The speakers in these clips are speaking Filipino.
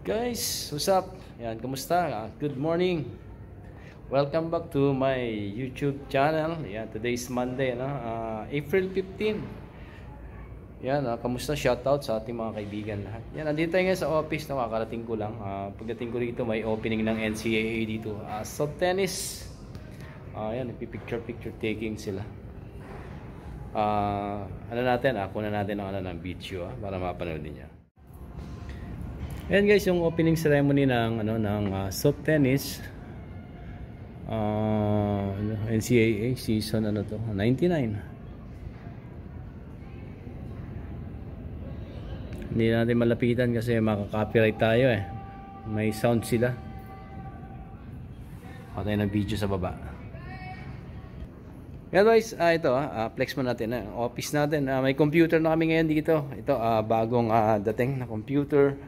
Guys, what's up? Yan, kumusta? Good morning. Welcome back to my YouTube channel. Yan, today's Monday, no? April 15. Yan, kamusta? Shoutout sa ating mga kaibigan lahat. Yan, nandito tayo ngayon sa office, no? Kakarating ko lang. Pagdating ko dito, may opening ng NCAA dito. Soft tennis. Yan, picture taking sila. Kunan natin ng video para mapanood niyo. Ayan guys, yung opening ceremony ng soft tennis NCAA season 99. Hindi natin malapitan kasi makaka-copyright tayo eh. May sound sila. Patay ng video sa baba. Ayan guys, ito flex mo natin office natin. May computer na kami ngayon dito. Ito bagong dating na computer.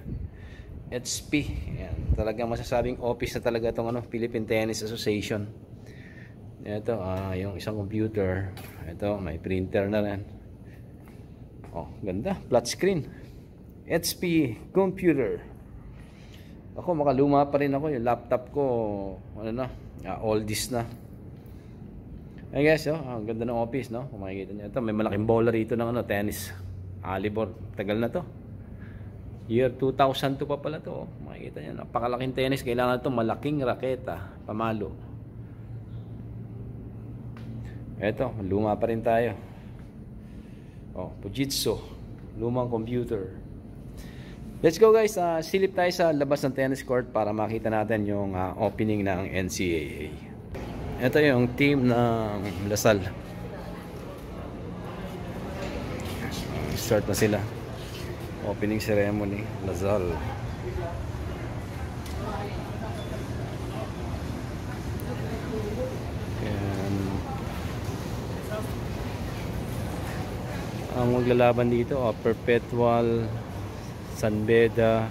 HP. Ayan, talagang masasabing office na talaga itong Philippine Tennis Association. Ito, yung isang computer. Ito, may printer na rin. Oh, ganda. Flat screen. HP computer. Ako, makaluma pa rin ako. Yung laptop ko, oldies na. Ayan guys, ang ganda ng office, no? Kung makikita nyo. Ito, may malaking bola rito ng tennis. Alibor. Tagal na to. Year 2002 pa pala to. Makikita nyo, napakalaking tennis. Kailangan ito malaking raketa, pamalo. Eto, luma pa rin tayo. Fujitsu, lumang computer. Let's go guys, silip tayo sa labas ng tennis court para makita natin yung opening ng NCAA. Ito yung team ng Lasal. Start na sila. Opening ceremony, Lasal. Ayan. Ang maglalaban dito, Perpetual, San Beda.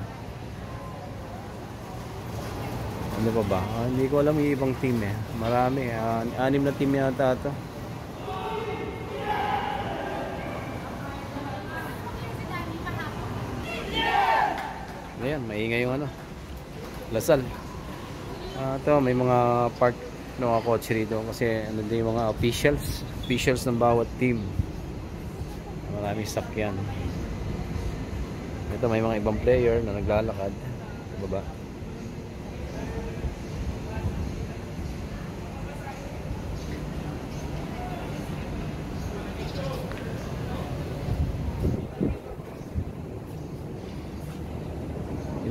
Ano pa ba? Hindi ko alam yung ibang team eh. Marami, 6 na team yata ito. Ayan, maingay yung Lasal. Ito, may mga part ng mga coach rito kasi din yung mga officials ng bawat team. Maraming sakyan. Ito, may mga ibang player na naglalakad sa baba.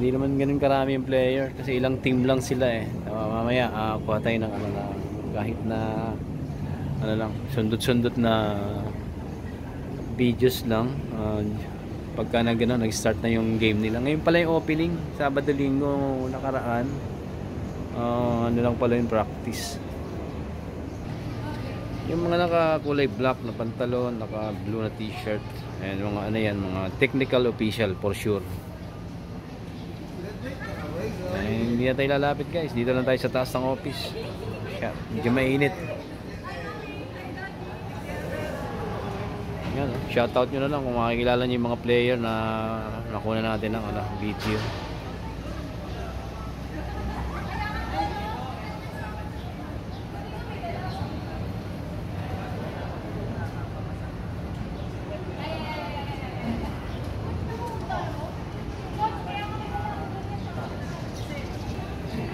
Hindi naman ganun karami yung player kasi ilang team lang sila eh. Mamaya kuha tayo ng kahit na sundot-sundot na videos lang pagka nag-start na yung game nila. Ngayon pala yung opening, Sabado Linggo nakaraan. Lang pala yung practice. Yung mga nakakulay black na pantalon, naka blue na t-shirt, and mga mga technical official for sure. Hindi na tayo lalapit guys. Dito lang tayo sa taas ng office. Medyo mainit. Yan, shoutout nyo na lang kung makikilala nyo yung mga player na nakuha natin ng video.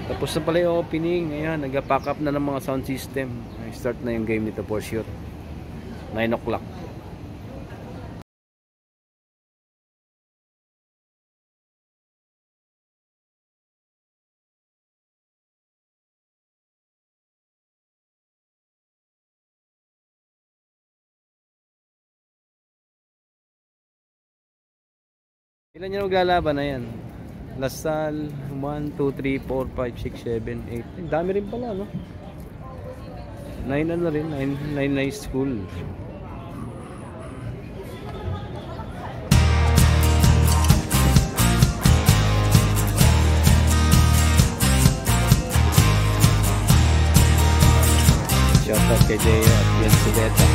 Tapos na pala yung opening. Ayan, nag-pack up na ng mga sound system. Start na yung game nito for sure. 9 o'clock. Ilan yung maglalaban na yan? Lasal, 1, 2, 3, 4, 5, 6, 7, 8. Dami rin pala, no? 9 na rin, 9 school. Shoutout kay Jaya at Bien Sudeta.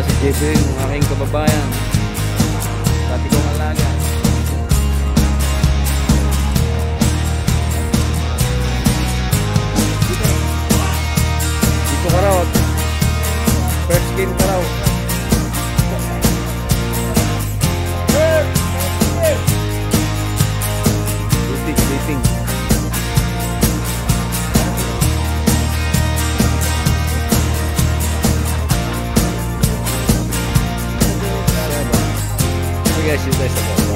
si JB, yung aking kababayan. Dati kong alaga. Dito ka raw. First game ka raw. Sleeping. Okay guys, you guys ako.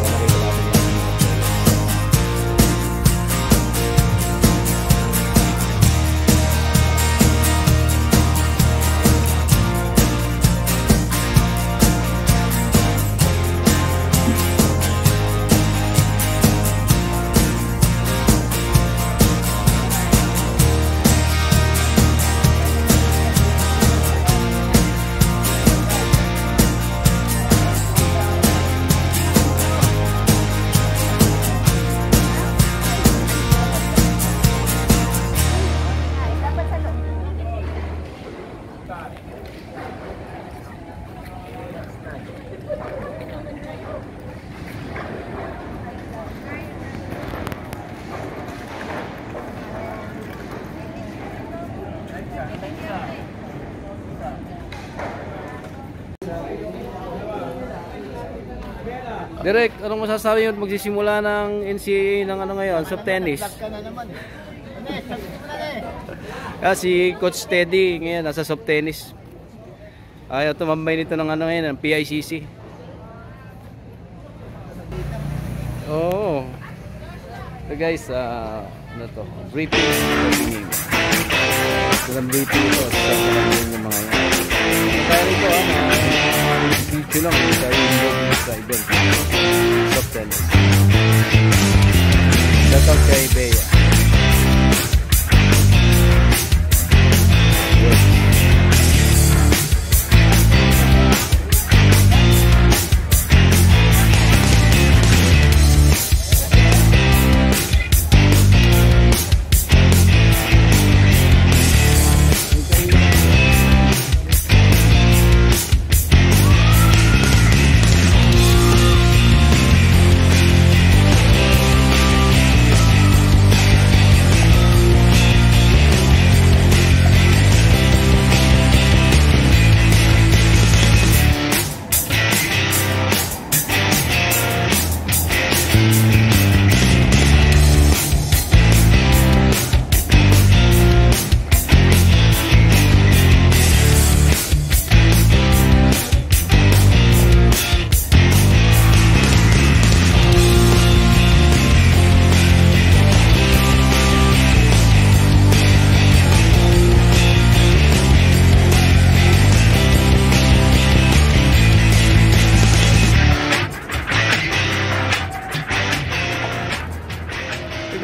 Direk, anong masasabi nyo magsisimula ng NCAA ng ano ngayon, soft tennis? Si Coach Teddy ngayon nasa soft tennis. Ayaw tumambay nito ng ano ngayon, ng PICC. Oh. So guys, ano to? Briefing. So briefing ito, start na lang yung mga yan. Kaya ito, video lang sa event. Soft tennis. Shout out kay Bea.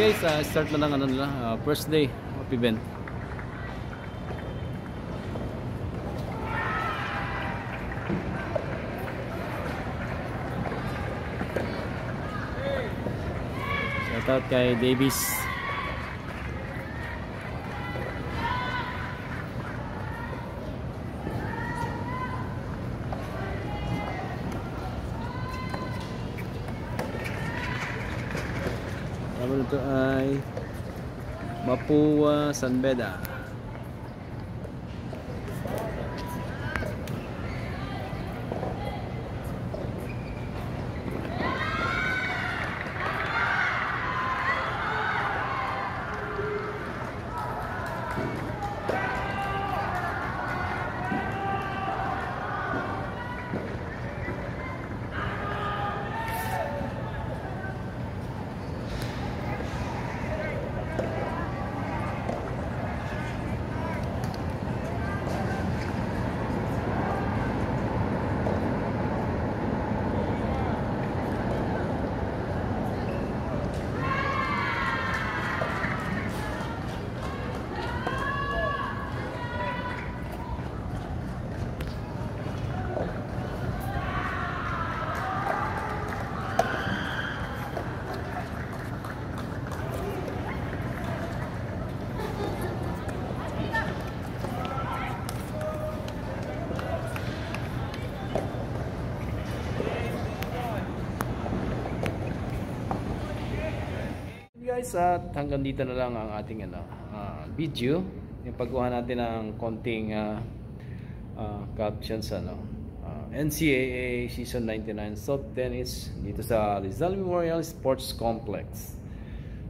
Guys, start na lang ano nila, first day of event. Shout out kay Davis. Naman ito ay Mapua San Beda. guys, at hanggang dito na lang ang ating video. Yung pagkuha natin ng konting captions NCAA Season 99 South Tennis dito sa Rizal Memorial Sports Complex.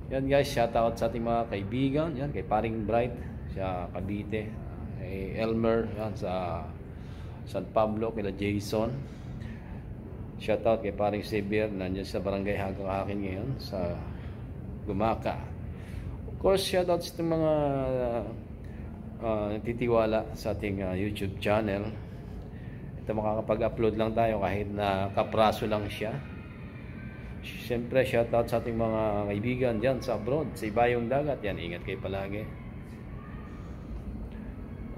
Yan guys, shout out sa ating mga kaibigan. Yan, kay Paring Bright sa Cavite, kay Elmer yan, sa San Pablo, kay Jason. Shout out kay Paring Xavier, nandiyan sa Barangay Hagakakin ngayon sa Gumaka. Of course, shout out sa mga nagtitiwala sa ating YouTube channel. Ito, makakapag-upload lang tayo kahit na kapraso lang siya. Siyempre, shoutout sa ating mga kaibigan dyan sa abroad, sa ibayong dagat. Yan, ingat kayo palagi.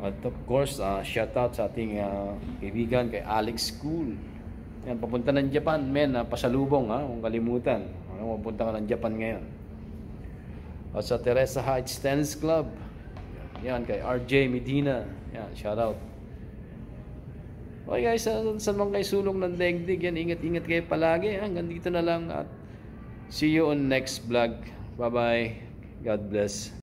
At of course, shoutout sa ating kaibigan kay Alex School. Yan, papunta ng Japan, men, pasalubong, kung kalimutan. Papunta ka ng Japan ngayon. At sa Teresa Heights Tennis Club. Yan, kay RJ Medina. Yan, shoutout. Okay guys, sa mga kayo sulong ng daigdig, yan, ingat-ingat kayo palagi. Hanggang dito na lang at see you on next vlog. Bye bye. God bless.